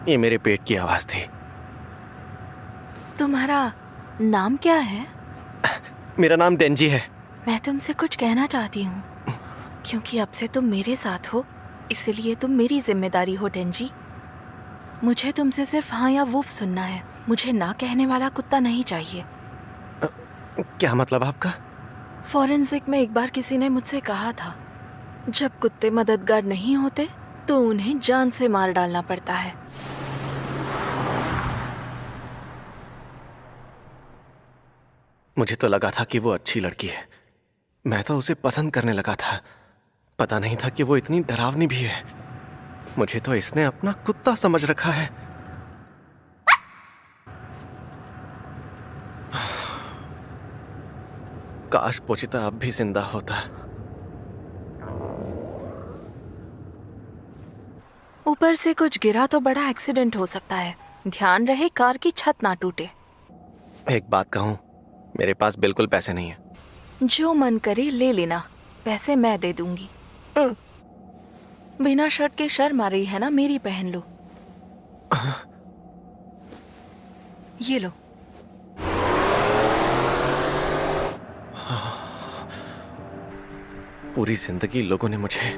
ये मेरे पेट की आवाज थी। तुम्हारा नाम क्या है? मेरा नाम डेंजी है। मैं तुमसे कुछ कहना चाहती हूँ, क्योंकि अब से तुम मेरे साथ हो, इसलिए तुम मेरी जिम्मेदारी हो डेंजी। मुझे तुमसे सिर्फ हाँ या वुफ सुनना है। मुझे ना कहने वाला कुत्ता नहीं चाहिए। क्या मतलब आपका? फॉरेंसिक में एक बार किसी ने मुझसे कहा था, जब कुत्ते मददगार नहीं होते तो उन्हें जान से मार डालना पड़ता है। मुझे तो लगा था कि वो अच्छी लड़की है। मैं तो उसे पसंद करने लगा था। पता नहीं था कि वो इतनी डरावनी भी है। मुझे तो इसने अपना कुत्ता समझ रखा है। काश पोचिता अब भी जिंदा होता। ऊपर से कुछ गिरा तो बड़ा एक्सीडेंट हो सकता है। ध्यान रहे कार की छत ना टूटे। एक बात कहूं, मेरे पास बिल्कुल पैसे नहीं है। जो मन करे ले लेना, पैसे मैं दे दूंगी। बिना शर्ट के शर्म आ रही है ना? मेरी पहन लो। ये लो। पूरी जिंदगी लोगों ने मुझे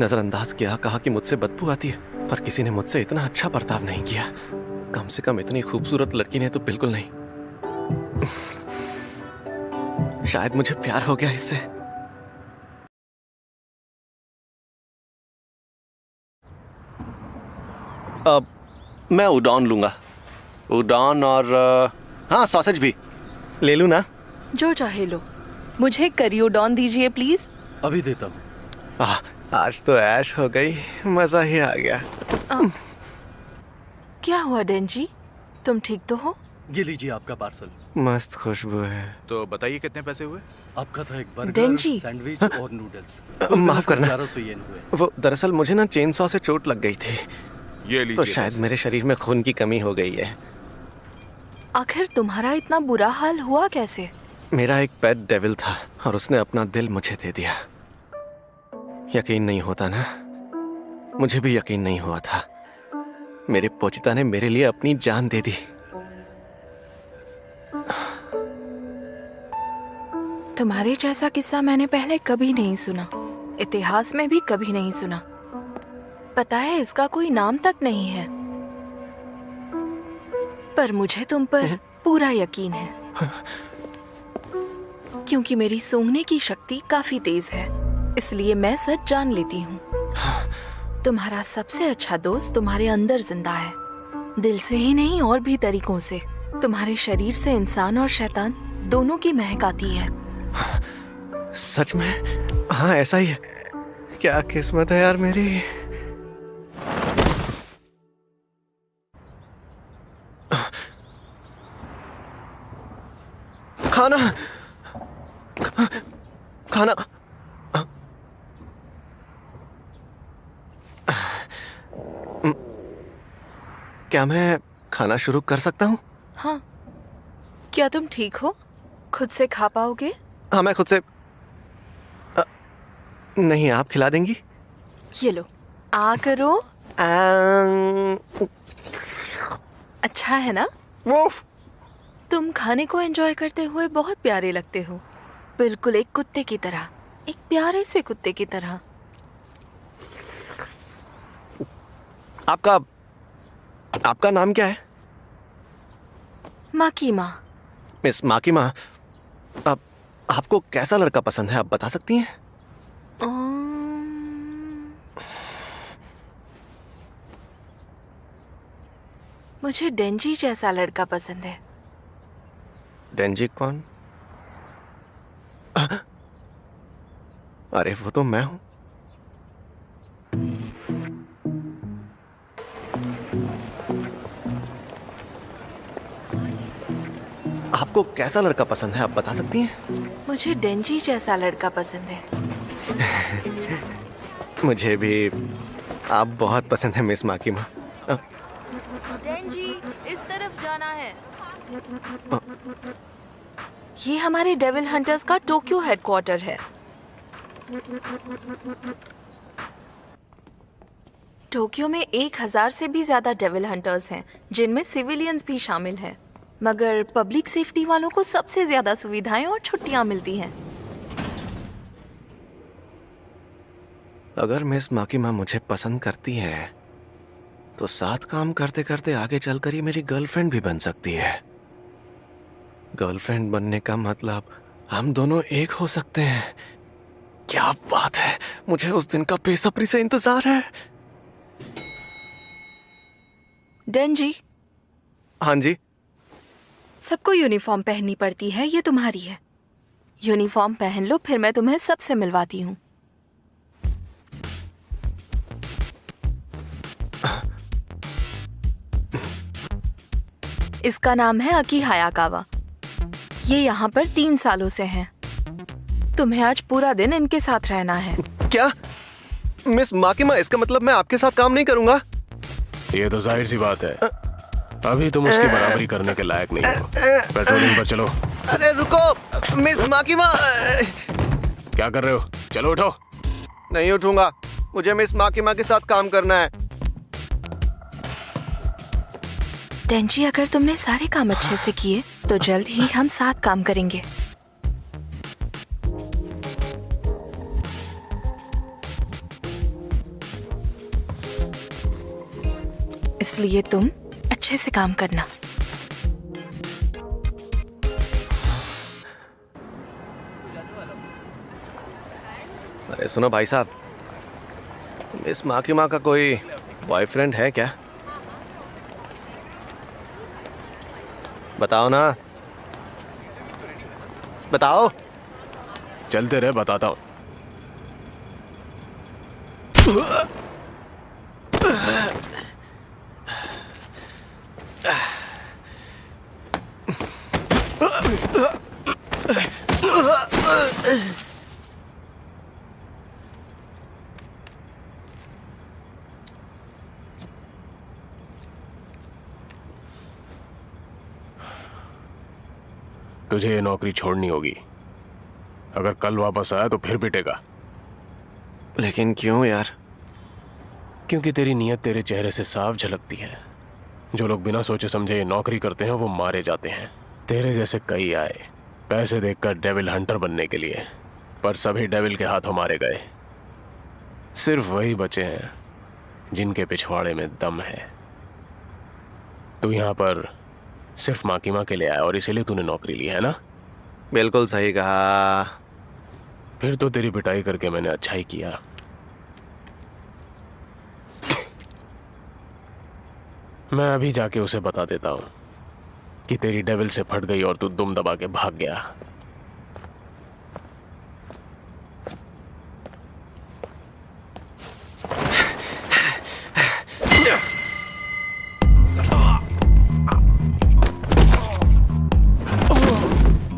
नजरअंदाज किया, कहा कि मुझसे बदबू आती है, पर किसी ने मुझसे इतना अच्छा बर्ताव नहीं किया। कम से कम इतनी खूबसूरत लड़की ने तो बिल्कुल नहीं। शायद मुझे प्यार हो गया इससे। अब मैं उडॉन लूंगा। उडॉन और हाँ, सॉसेज भी ले लूं ना? जो चाहे लो। मुझे करी उडॉन दीजिए प्लीज। अभी देता हूँ। आज तो ऐश हो गई, मजा ही आ गया। क्या हुआ डेंजी, तुम ठीक तो हो? ये लीजिए आपका पार्सल। मस्त खुशबू है। तो बताइए कितने पैसे हुए? आपका था एक बर्गर, डेंजी। सैंडविच और नूडल्स। माफ करना। 1100 येन हुए। वो दरअसल मुझे ना चेन सॉ से चोट लग गई थी, ये तो लीजिए शायद पैसे। मेरे शरीर में खून की कमी हो गई है। आखिर तुम्हारा इतना बुरा हाल हुआ कैसे? मेरा एक पेट डेविल था और उसने अपना दिल मुझे दे दिया। यकीन नहीं होता ना? मुझे भी यकीन नहीं हुआ था। मेरे पोचिता ने मेरे लिए अपनी जान दे दी। तुम्हारे जैसा किस्सा मैंने पहले कभी नहीं सुना, इतिहास में भी कभी नहीं सुना। पता है इसका कोई नाम तक नहीं है, पर मुझे तुम पर पूरा यकीन है, क्योंकि मेरी सूंघने की शक्ति काफी तेज है, इसलिए मैं सच जान लेती हूँ। तुम्हारा सबसे अच्छा दोस्त तुम्हारे अंदर जिंदा है, दिल से ही नहीं और भी तरीकों से। तुम्हारे शरीर से इंसान और शैतान दोनों की महक आती है। सच में? हाँ, ऐसा ही है। क्या किस्मत है यार मेरी। खाना खाना। क्या मैं खाना शुरू कर सकता हूँ? हाँ, क्या तुम ठीक हो? खुद से खा पाओगे? हाँ, मैं खुद से। नहीं, आप खिला देंगी? ये लो, आ करो। अच्छा है ना? वुफ। तुम खाने को एंजॉय करते हुए बहुत प्यारे लगते हो, बिल्कुल एक कुत्ते की तरह, एक प्यारे से कुत्ते की तरह। आपका नाम क्या है? माकी माँ। मिस माकी माँ, अब आपको कैसा लड़का पसंद है, आप बता सकती हैं? मुझे डेंजी जैसा लड़का पसंद है। डेंजी कौन? अरे वो तो मैं हूं। आपको कैसा लड़का पसंद है, आप बता सकती हैं? मुझे डेंजी जैसा लड़का पसंद है। मुझे भी आप बहुत पसंद है मिस माकी माँ। डेंजी, इस तरफ जाना है। ये हमारे डेविल हंटर्स का टोक्यो हेडक्वार्टर है। टोक्यो में 1000 से भी ज्यादा डेविल हंटर्स हैं, जिनमें सिविलियंस भी शामिल हैं। मगर पब्लिक सेफ्टी वालों को सबसे ज्यादा सुविधाएं और छुट्टियां मिलती हैं। अगर मिस माकिमा मुझे पसंद करती है तो साथ काम करते करते आगे चलकर ये मेरी गर्लफ्रेंड भी बन सकती है। गर्लफ्रेंड बनने का मतलब हम दोनों एक हो सकते हैं। क्या बात है, मुझे उस दिन का बेसब्री से इंतजार है। डेंजी, हाँ जी। सबको यूनिफॉर्म पहननी पड़ती है, ये तुम्हारी है। यूनिफॉर्म पहन लो, फिर मैं तुम्हें सबसे मिलवाती हूँ। इसका नाम है अकी हायाकावा। ये यहाँ पर 3 सालों से हैं। तुम्हें आज पूरा दिन इनके साथ रहना है। क्या मिस माकिमा, इसका मतलब मैं आपके साथ काम नहीं करूंगा? ये तो जाहिर सी बात है, अभी तुम उसकी बराबरी करने के लायक नहीं हो। पेट्रोलिंग पर चलो। अरे रुको मिस माकिमा। क्या कर रहे हो? चलो उठो। नहीं उठूंगा, मुझे मिस माकिमा के साथ काम करना है। डेंजी, अगर तुमने सारे काम अच्छे से किए तो जल्द ही हम साथ काम करेंगे। इसलिए तुम अच्छे से काम करना। अरे सुनो भाई साहब, मिस माकिमा का कोई बॉयफ्रेंड है क्या? बताओ ना, बताओ। चलते रहे, बताता हूँ। तुझे ये नौकरी छोड़नी होगी। अगर कल वापस आया तो फिर पिटेगा। लेकिन क्यों यार? क्योंकि तेरी नीयत तेरे चेहरे से साफ झलकती है। जो लोग बिना सोचे समझे ये नौकरी करते हैं वो मारे जाते हैं। तेरे जैसे कई आए पैसे देखकर डेविल हंटर बनने के लिए, पर सभी डेविल के हाथों मारे गए। सिर्फ वही बचे हैं जिनके पिछवाड़े में दम है। तू यहाँ पर सिर्फ माकिमा के लिए आया और इसीलिए तूने नौकरी ली है ना? बिल्कुल सही कहा। फिर तो तेरी पिटाई करके मैंने अच्छा ही किया। मैं अभी जाके उसे बता देता हूँ कि तेरी डेविल से फट गई और तू दुम दबा के भाग गया।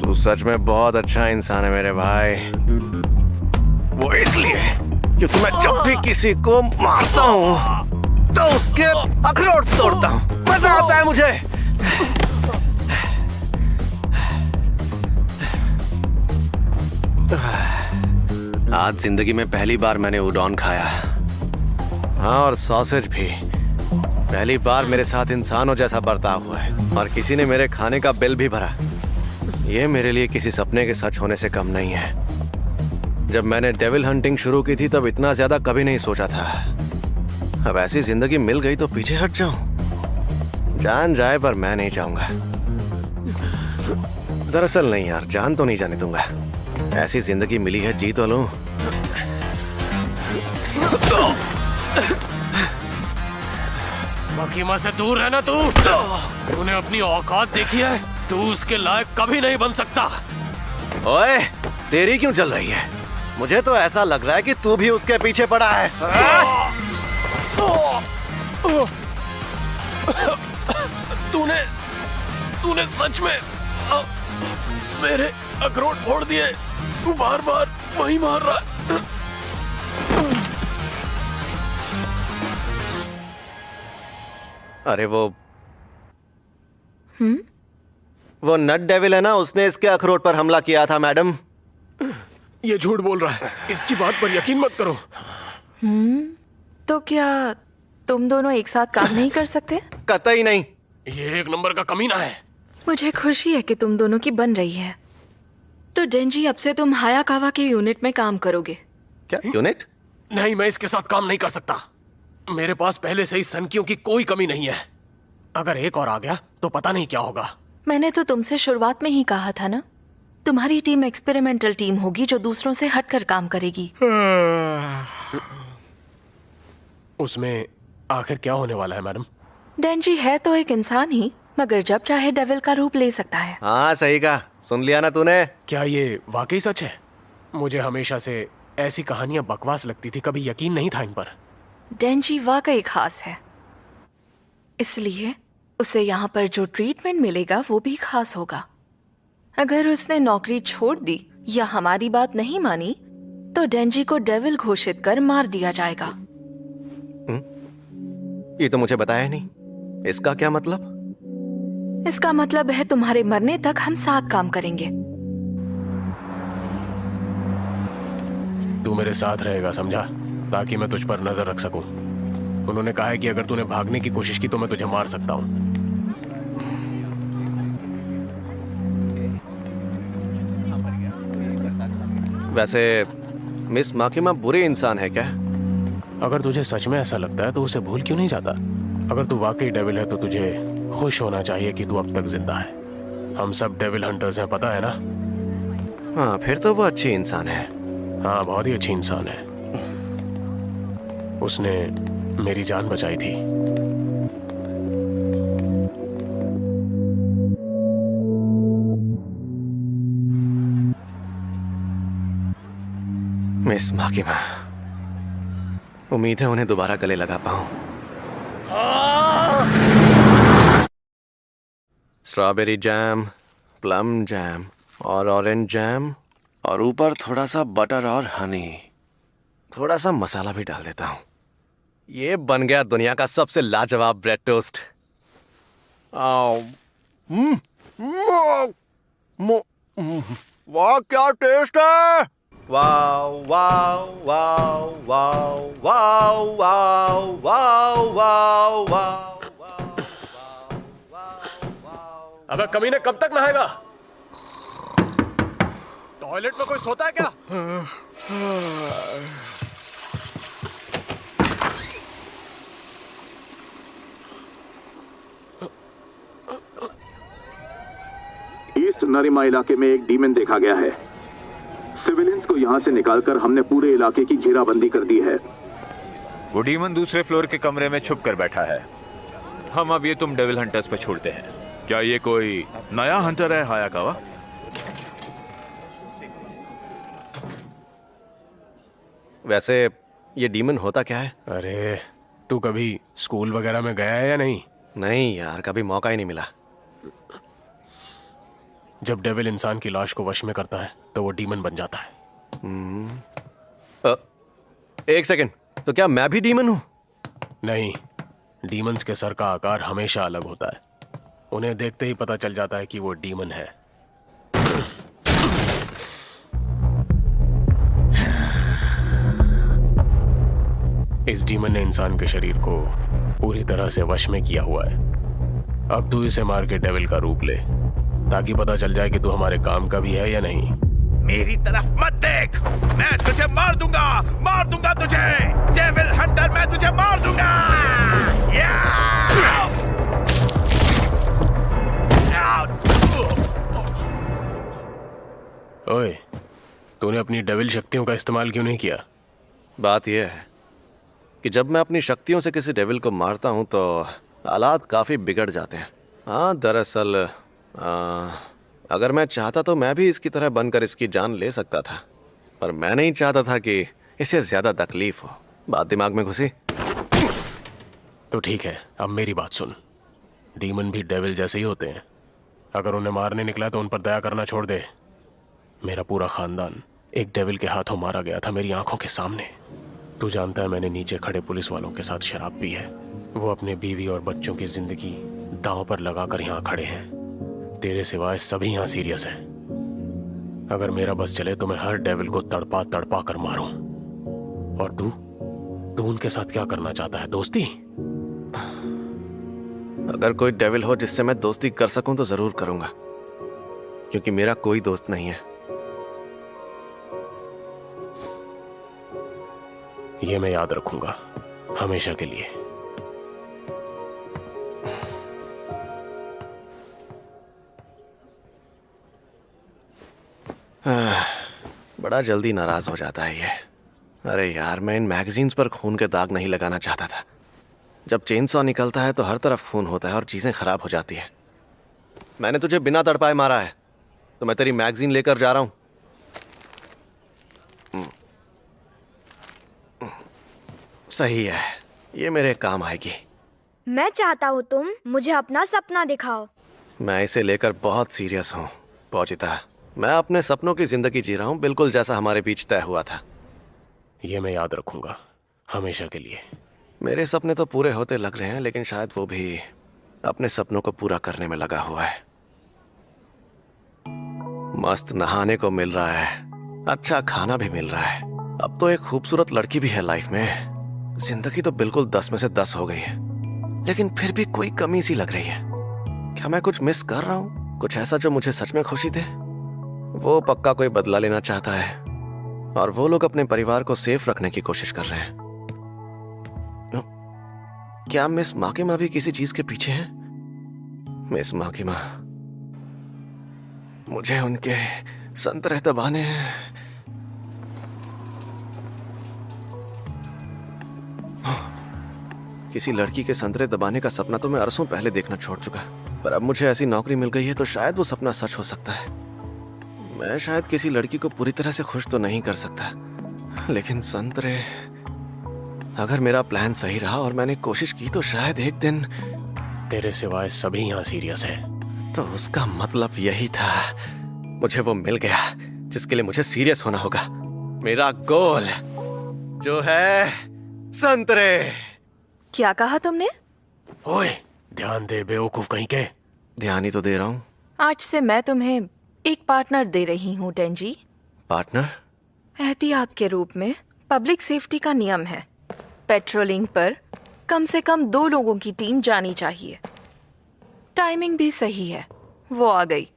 तू सच में बहुत अच्छा इंसान है मेरे भाई। वो इसलिए क्योंकि मैं जब भी किसी को मारता हूँ तो उसके अखरोट तोड़ता हूँ। मजा आता है मुझे। आज जिंदगी में पहली बार मैंने उडॉन खाया। हाँ, और सॉसेज भी। पहली बार मेरे साथ इंसानों जैसा बर्ताव हुआ है और किसी ने मेरे खाने का बिल भी भरा। ये मेरे लिए किसी सपने के सच होने से कम नहीं है। जब मैंने डेविल हंटिंग शुरू की थी तब इतना ज्यादा कभी नहीं सोचा था। अब ऐसी जिंदगी मिल गई तो पीछे हट जाऊं। जान जाए पर मैं नहीं चाहूंगा। दरअसल नहीं यार, जान तो नहीं जाने दूंगा। ऐसी जिंदगी मिली है, जी तो लूं। माकिमा से दूर रहना तू। तूने अपनी औकात देखी है? तू उसके लायक कभी नहीं बन सकता। ओए, तेरी क्यों चल रही है? मुझे तो ऐसा लग रहा है कि तू भी उसके पीछे पड़ा है। तूने सच में मेरे अखरोट फोड़ दिए। तू बार बार वही मार रहा। अरे वो नट डेविल है ना, उसने इसके अखरोट पर हमला किया था मैडम। ये झूठ बोल रहा है। इसकी बात पर यकीन मत करो। तो क्या तुम दोनों एक साथ काम नहीं कर सकते? कतई नहीं। ये एक नंबर का कमीना है। मुझे खुशी है कि तुम दोनों की बन रही है। तो डेंजी, अब से तुम हायाकावा के यूनिट में काम करोगे। क्या यूनिट? नहीं, मैं इसके साथ काम नहीं कर सकता। मेरे पास पहले से ही सनकियों की कोई कमी नहीं है। अगर एक और आ गया तो पता नहीं क्या होगा। मैंने तो तुमसे शुरुआत में ही कहा था ना, तुम्हारी टीम एक्सपेरिमेंटल टीम होगी जो दूसरों से हटकर काम करेगी। उसमें आखिर क्या होने वाला है मैडम? डेंजी है तो एक इंसान ही, मगर जब चाहे डेविल का रूप ले सकता है। हाँ सही कहा, सुन लिया ना तूने? क्या ये वाकई सच है? मुझे हमेशा से ऐसी कहानियां बकवास लगती थी, कभी यकीन नहीं था इन पर। डेंजी वाकई खास है, इसलिए उसे यहाँ पर जो ट्रीटमेंट मिलेगा वो भी खास होगा। अगर उसने नौकरी छोड़ दी या हमारी बात नहीं मानी तो डेंजी को डेविल घोषित कर मार दिया जाएगा। ये तो मुझे बताया नहीं। इसका क्या मतलब? इसका मतलब है तुम्हारे मरने तक हम साथ काम करेंगे। तू मेरे साथ रहेगा, समझा? ताकि मैं तुझ पर नजर रख सकूं। उन्होंने कहा है कि अगर तूने भागने की कोशिश की तो मैं तुझे मार सकता हूं। वैसे मिस माकिमा बुरे इंसान है क्या? अगर तुझे सच में ऐसा लगता है तो उसे भूल क्यों नहीं जाता? अगर तू वाकई डेविल है तो तुझे खुश होना चाहिए कि तू अब तक जिंदा है। हम सब डेविल हंटर्स हैं, पता है ना? हाँ, फिर तो वो अच्छी इंसान है। हाँ, बहुत ही अच्छी इंसान है। उसने मेरी जान बचाई थी। मिस माकिमा, उम्मीद है उन्हें दोबारा गले लगा पाऊं। स्ट्रॉबेरी जैम, प्लम जैम और ऑरेंज जैम, और ऊपर थोड़ा सा बटर और हनी, थोड़ा सा मसाला भी डाल देता हूं। ये बन गया दुनिया का सबसे लाजवाब ब्रेड टोस्ट। वाह क्या टेस्ट है! वाव वाव वाव वाव वाव वाव वाव वाव वाव। अबे कमीने, कब तक नहाएगा? टॉयलेट में कोई सोता है क्या? ईस्ट नरिमा इलाके में एक डीमन देखा गया है। सिविलियंस को यहां से निकालकर हमने पूरे इलाके की घेराबंदी कर दी है। वो डीमन दूसरे फ्लोर के कमरे में छुप कर बैठा है। हम अब ये तुम डेविल हंटर्स पे छोड़ते हैं। क्या ये कोई नया हंटर है हायाकावा? वैसे ये डीमन होता क्या है? अरे, तू कभी स्कूल वगैरह में गया है या नहीं? नहीं यार, कभी मौका ही नहीं मिला। जब डेविल इंसान की लाश को वश में करता है तो वो डीमन बन जाता है। एक सेकंड, तो क्या मैं भी डीमन हूं? नहीं, डीमंस के सर का आकार हमेशा अलग होता है। उन्हें देखते ही पता चल जाता है कि वो डीमन है। इस डीमन ने इंसान के शरीर को पूरी तरह से वश में किया हुआ है। अब तू इसे मार के डेविल का रूप ले, ताकि पता चल जाए कि तू हमारे काम का भी है या नहीं। मेरी तरफ मत देख, मैं तुझे मार दूंगा तुझे। डेविल हंटर, मैं तुझे मार दूंगा। ओए, तूने अपनी डेविल शक्तियों का इस्तेमाल क्यों नहीं किया? बात यह है कि जब मैं अपनी शक्तियों से किसी डेविल को मारता हूं तो हालात काफी बिगड़ जाते हैं। हाँ, दरअसल अगर मैं चाहता तो मैं भी इसकी तरह बनकर इसकी जान ले सकता था, पर मैं नहीं चाहता था कि इसे ज्यादा तकलीफ हो। बात दिमाग में घुसी। तो ठीक है, अब मेरी बात सुन। डीमन भी डेविल जैसे ही होते हैं। अगर उन्हें मारने निकला तो उन पर दया करना छोड़ दे। मेरा पूरा खानदान एक डेविल के हाथों मारा गया था, मेरी आंखों के सामने। तू जानता है, मैंने नीचे खड़े पुलिस वालों के साथ शराब पी है। वो अपने बीवी और बच्चों की जिंदगी दांव पर लगाकर यहाँ खड़े हैं। तेरे सिवाय सभी यहाँ सीरियस हैं। अगर मेरा बस चले तो मैं हर डेविल को तड़पा तड़पा कर मारूं। और तू उनके साथ क्या करना चाहता है? दोस्ती? अगर कोई डेविल हो जिससे मैं दोस्ती कर सकूं तो जरूर करूंगा, क्योंकि मेरा कोई दोस्त नहीं है। ये मैं याद रखूंगा हमेशा के लिए। बड़ा जल्दी नाराज हो जाता है ये। अरे यार, मैं इन मैगजीन्स पर खून के दाग नहीं लगाना चाहता था। जब चेनसॉ निकलता है तो हर तरफ खून होता है और चीजें खराब हो जाती है। मैंने तुझे बिना तड़पाए मारा है, तो मैं तेरी मैगजीन लेकर जा रहा हूं। सही है, ये मेरे काम आएगी। मैं चाहता हूँ तुम मुझे अपना सपना दिखाओ। मैं इसे लेकर बहुत सीरियस हूँ पौजिता। मैं अपने सपनों की जिंदगी जी रहा हूँ, बिल्कुल जैसा हमारे बीच तय हुआ था। ये मैं याद रखूंगा हमेशा के लिए। मेरे सपने तो पूरे होते लग रहे हैं, लेकिन शायद वो भी अपने सपनों को पूरा करने में लगा हुआ है। मस्त नहाने को मिल रहा है, अच्छा खाना भी मिल रहा है, अब तो एक खूबसूरत लड़की भी है लाइफ में। जिंदगी तो बिल्कुल 10 में से 10 हो गई है, लेकिन फिर भी कोई कमी सी लग रही है। क्या मैं कुछ मिस कर रहा हूँ? कुछ ऐसा जो मुझे सच में खुशी दे? वो पक्का कोई बदला लेना चाहता है, और वो लोग अपने परिवार को सेफ रखने की कोशिश कर रहे हैं। क्या मिस माकिमा भी किसी चीज के पीछे है? मिस माकिमा, मुझे उनके संतरे दबाने हैं। किसी लड़की के संतरे दबाने का सपना तो मैं अरसों पहले देखना छोड़ चुका, पर अब मुझे ऐसी नौकरी मिल गई है तो शायद वो सपना सच हो सकता है। मैं शायद किसी लड़की को पूरी तरह से खुश तो नहीं कर सकता, लेकिन संतरे, अगर मेरा प्लान सही रहा और मैंने कोशिश की तो शायद एक दिन। तेरे सिवाय सभी यहाँ सीरियस हैं। तो उसका मतलब यही था, मुझे वो मिल गया जिसके लिए मुझे सीरियस होना होगा। मेरा गोल जो है संतरे। क्या कहा तुमने? ओए, ध्यान दे बेवकूफ कहीं के। ध्यान ही तो दे रहा हूँ। आज से मैं तुम्हें एक पार्टनर दे रही हूँ टेंजी। पार्टनर? एहतियात के रूप में। पब्लिक सेफ्टी का नियम है, पेट्रोलिंग पर कम से कम 2 लोगों की टीम जानी चाहिए। टाइमिंग भी सही है, वो आ गई।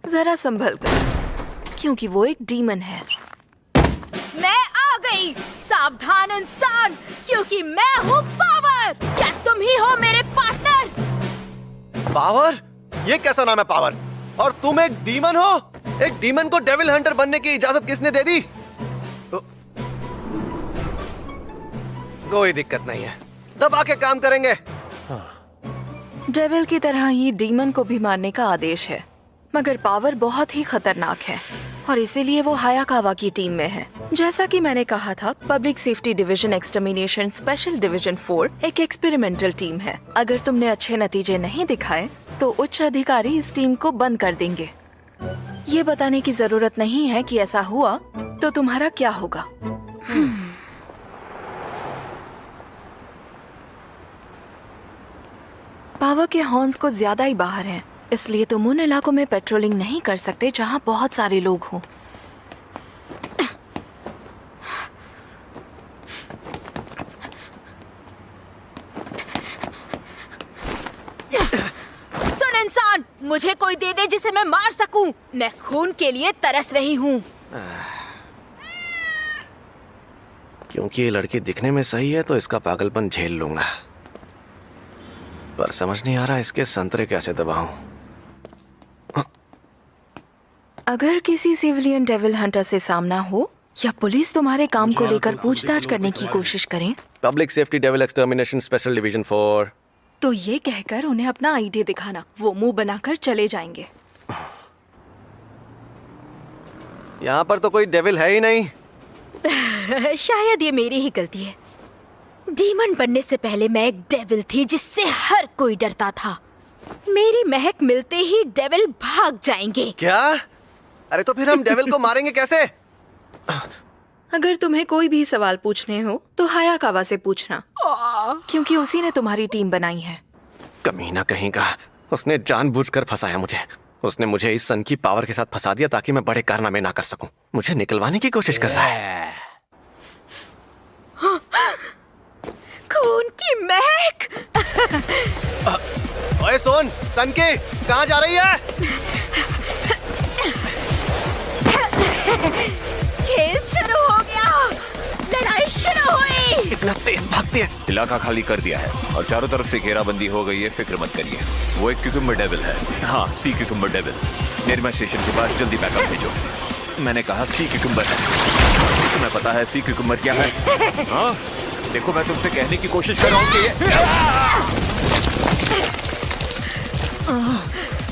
जरा संभल कर, क्योंकि वो एक डीमन है। मैं आ गई, सावधान इंसान, क्योंकि मैं हूँ पावर। क्या तुम ही हो मेरे पार्टनर? पावर? ये कैसा नाम है पावर? और तुम एक डीमन हो? एक डीमन को डेविल हंटर बनने की इजाजत किसने दे दी? कोई दिक्कत नहीं है, दबा के काम करेंगे। डेविल की तरह ही डीमन को भी मारने का आदेश है, मगर पावर बहुत ही खतरनाक है और इसीलिए वो हायाकावा की टीम में है। जैसा कि मैंने कहा था, public safety division extermination special division 4 एक एक्सपेरिमेंटल टीम है। अगर तुमने अच्छे नतीजे नहीं दिखाए तो उच्च अधिकारी इस टीम को बंद कर देंगे। ये बताने की जरूरत नहीं है कि ऐसा हुआ तो तुम्हारा क्या होगा। पावर के हॉर्न्स को ज्यादा ही बाहर हैं, इसलिए तुम उन इलाकों में पेट्रोलिंग नहीं कर सकते जहां बहुत सारे लोग हों। सुन इंसान, मुझे कोई दे दे जिसे मैं मार सकूं। मैं खून के लिए तरस रही हूँ। क्योंकि ये लड़की दिखने में सही है तो इसका पागलपन झेल लूंगा, पर समझ नहीं आ रहा इसके संतरे कैसे दबाऊं। अगर किसी सिविलियन डेविल हंटर से सामना हो या पुलिस तुम्हारे काम को लेकर पूछताछ करने की कोशिश करें, public safety devil extermination special division 4, तो ये कहकर उन्हें अपना आईडी दिखाना। वो मुंह बनाकर चले जाएंगे। यहाँ पर तो कोई डेविल है ही नहीं। शायद ये मेरी ही गलती है। डीमन बनने से पहले मैं एक डेविल थी जिससे हर कोई डरता था। मेरी महक मिलते ही डेविल भाग जाएंगे। क्या? अरे तो फिर हम डेविल को मारेंगे कैसे? अगर तुम्हें कोई भी सवाल पूछने हो तो हायाकावा से पूछना, क्योंकि उसी ने तुम्हारी टीम बनाई है। कमीना कहीं का, उसने जानबूझकर फंसाया मुझे। उसने मुझे इस सन की पावर के साथ फंसा दिया ताकि मैं बड़े कारनामे ना कर सकूं। मुझे निकलवाने की कोशिश कर रहा है। खून की महक। ओए सोन, सनकी, कहाँ जा रही है? खेल शुरू हो गया, लड़ाई शुरू हुई। इतना तेज भागती है। इलाका खाली कर दिया है और चारों तरफ से घेराबंदी हो गई है। फिक्र मत करिए, वो एक क्यूकम्बर डेविल है। हाँ, सी क्यूकम्बर डेविल। निर्मा स्टेशन के पास जल्दी बैकअप भेजो। मैंने कहा सी क्यूकम्बर है। तुम्हें पता है सी क्यूकम्बर क्या है? हाँ, देखो मैं तुमसे कहने की कोशिश कर रहा हूँ कि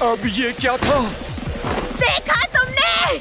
अब ये क्या था? देखा तुमने?